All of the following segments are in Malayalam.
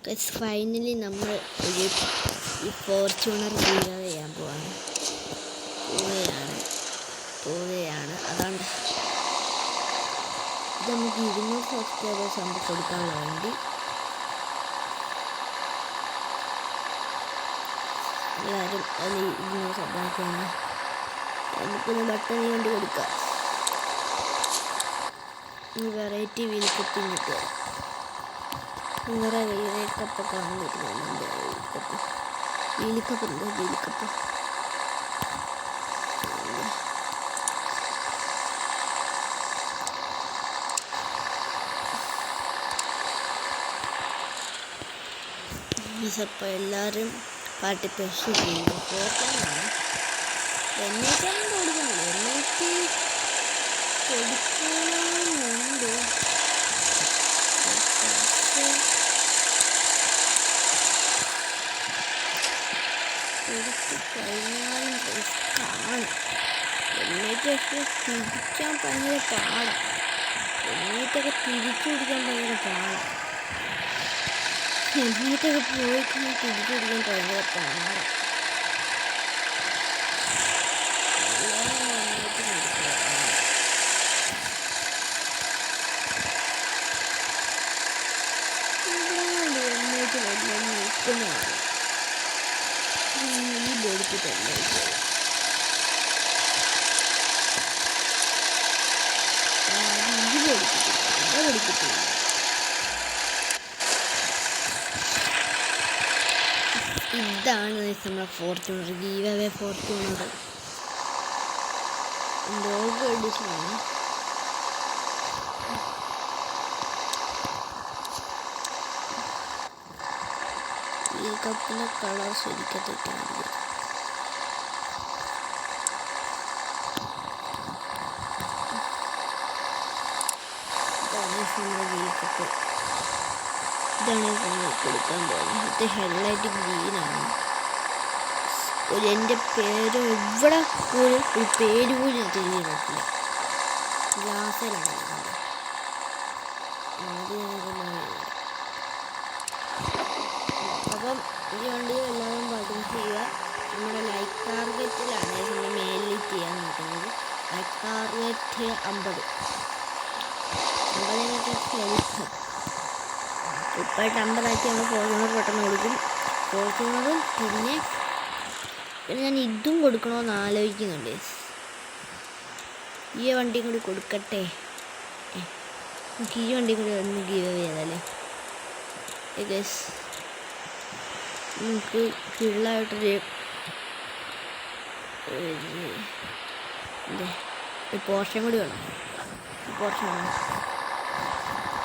ഫൈനലി നമ്മൾ ഒരു ഈ ഫോർച്യൂണർ ഗീവ് ചെയ്യാൻ പോവുകയാണ്. അതാണ് ഇത് നമുക്ക് 200 സബ്സ്ക്രൈബേഴ്സ് നമുക്ക് കൊടുക്കാനുള്ള വേണ്ടി എല്ലാവരും അത് 200 സബ്സ്ക്രൈബ് നമുക്കൊന്ന് ബട്ടൺ വേണ്ടി കൊടുക്കാം. വെറൈറ്റി വീൽക്കപ്പ് കിട്ടുക വേറെ വീൽക്കപ്പൊക്കെ വന്നിരുന്നുണ്ട്. വീൽക്കപ്പ് അപ്പോൾ എല്ലാവരും പാർട്ടിസിപ്പേഷൻ ചെയ്യുന്നു. ഫോർച്യൂണാണ് എന്നേക്കാളും കൊടുക്കുന്നുണ്ട്. എന്നേക്ക് കൊടുക്കണമെന്നുണ്ട്. കൊടുത്തു കഴിഞ്ഞാലും റിസ്ക്കാണ്. എന്നേക്കൊക്കെ തിരിക്കാൻ ഭയങ്കര പാടാണ്. എന്നേക്കൊക്കെ തിരിച്ചു പിടിക്കാൻ ഭയങ്കര പാടാണ്. എന്നേക്കൊക്കെ പോയിക്കഴിഞ്ഞാൽ തിരിച്ചു പിടിക്കാൻ ഭയങ്കര പാടാണ്. നിൽക്കുന്നതാണ് ഈ ബോഡിക്ക് തന്നെ ഇതാണ് നമ്മളെ Fortuner give away Fortuner logo എഡിഷനാണ്. ഈ കപ്പിൻ്റെ കളർ ശരിക്കും തെറ്റാണ്. ഇതാണ് നമ്മൾ കൊടുക്കാൻ പോകുന്നത്. ഇത് ഹെഡ്ലൈറ്റ് ഗ്രീനാണ്. എൻ്റെ പേര് ഇവിടെ ഒരു പേര് പോലും തിരിഞ്ഞിട്ടില്ല. ഗ്ലാസ്സിലാണ് അപ്പം ഈ വണ്ടി എല്ലാവരും പാർട്ടിസിപ്പേറ്റ് ചെയ്യുക. നമ്മുടെ ലൈക്ക് ടാർഗറ്റിലാണ് നമ്മൾ മേലിൽ ചെയ്യാൻ നോക്കുന്നത്. ലൈക്ക് ടാർഗറ്റ് 50 ഹെൽപ്പ് ഇപ്പോഴത്തെ 50 നമ്മൾ ഫോർച്യൂണർ പെട്ടെന്ന് കൊടുക്കും. ഫോർച്യൂണറും പിന്നെ ഞാൻ ഇതും കൊടുക്കണമെന്ന് ആലോചിക്കുന്നുണ്ട്. ഈ വണ്ടിയും കൂടി കൊടുക്കട്ടെ. നമുക്ക് ഈ വണ്ടിയും കൂടി ഒന്ന് ഗീവ് ചെയ്താലേ നമുക്ക് ഫുള്ളായിട്ടൊരു പോർഷൻ കൂടി വേണം. പോർഷൻ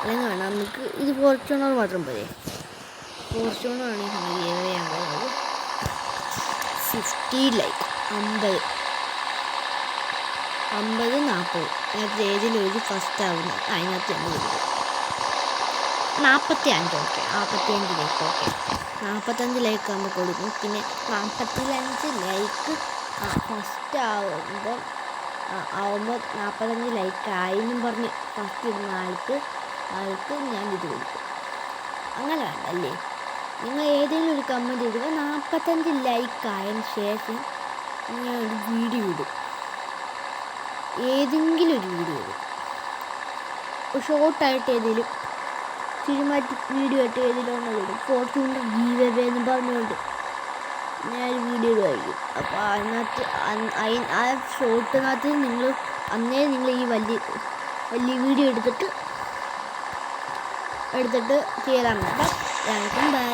അല്ലെങ്കിൽ വേണം നമുക്ക് ഇത് ഫോർച്യൂണർ മാത്രം പോരെ. ഫോർച്യൂണറാണ് ഗീവ് ചെയ്യാൻ പോകുന്നത്. 50 ലൈക്ക് 50 40 അതിനകത്ത് ഏതിലൊരു ഫസ്റ്റ് ആവുന്നത് അതിനകത്ത് തന്നെ കൊടുക്കും. 45 ഓക്കെ 45 ലൈക്ക് ഓക്കെ 45 ലൈക്ക് ആകുമ്പോൾ കൊടുക്കും. പിന്നെ 45 ലൈക്ക് ഫസ്റ്റ് ആവുമ്പോൾ 45 ലൈക്ക് ആയെന്നും പറഞ്ഞ് ഫസ്റ്റ് ഇടുന്ന ആൾക്ക് ഞാൻ ഇത് കൊടുക്കും. അങ്ങനെ വേണ്ട അല്ലേ? നിങ്ങൾ ഏതെങ്കിലും ഒരു കമൻറ്റ് ഇടുക. 45 ലൈക്ക് ആയതിന് ശേഷം ഞാൻ ഒരു വീഡിയോ ഇടും. ഏതെങ്കിലും ഒരു വീഡിയോ ഇടും. ഷോർട്ടായിട്ട് ഏതെങ്കിലും സിനിമാറ്റിക് വീഡിയോ ആയിട്ട് ഏതെങ്കിലും ഒന്നും ഇടും. ഫോർച്യൂണർ ഗീവ് അവേ എന്ന് പറഞ്ഞുകൊണ്ട് ഞാനൊരു വീഡിയോ ഇടുമായിരിക്കും. അപ്പോൾ അതിനകത്ത് ആ ഷോർട്ടിനകത്ത് നിങ്ങൾ ഈ വലിയ വീഡിയോ എടുത്തിട്ട് ചെയ്താൽ മതി. അപ്പം ബൈ.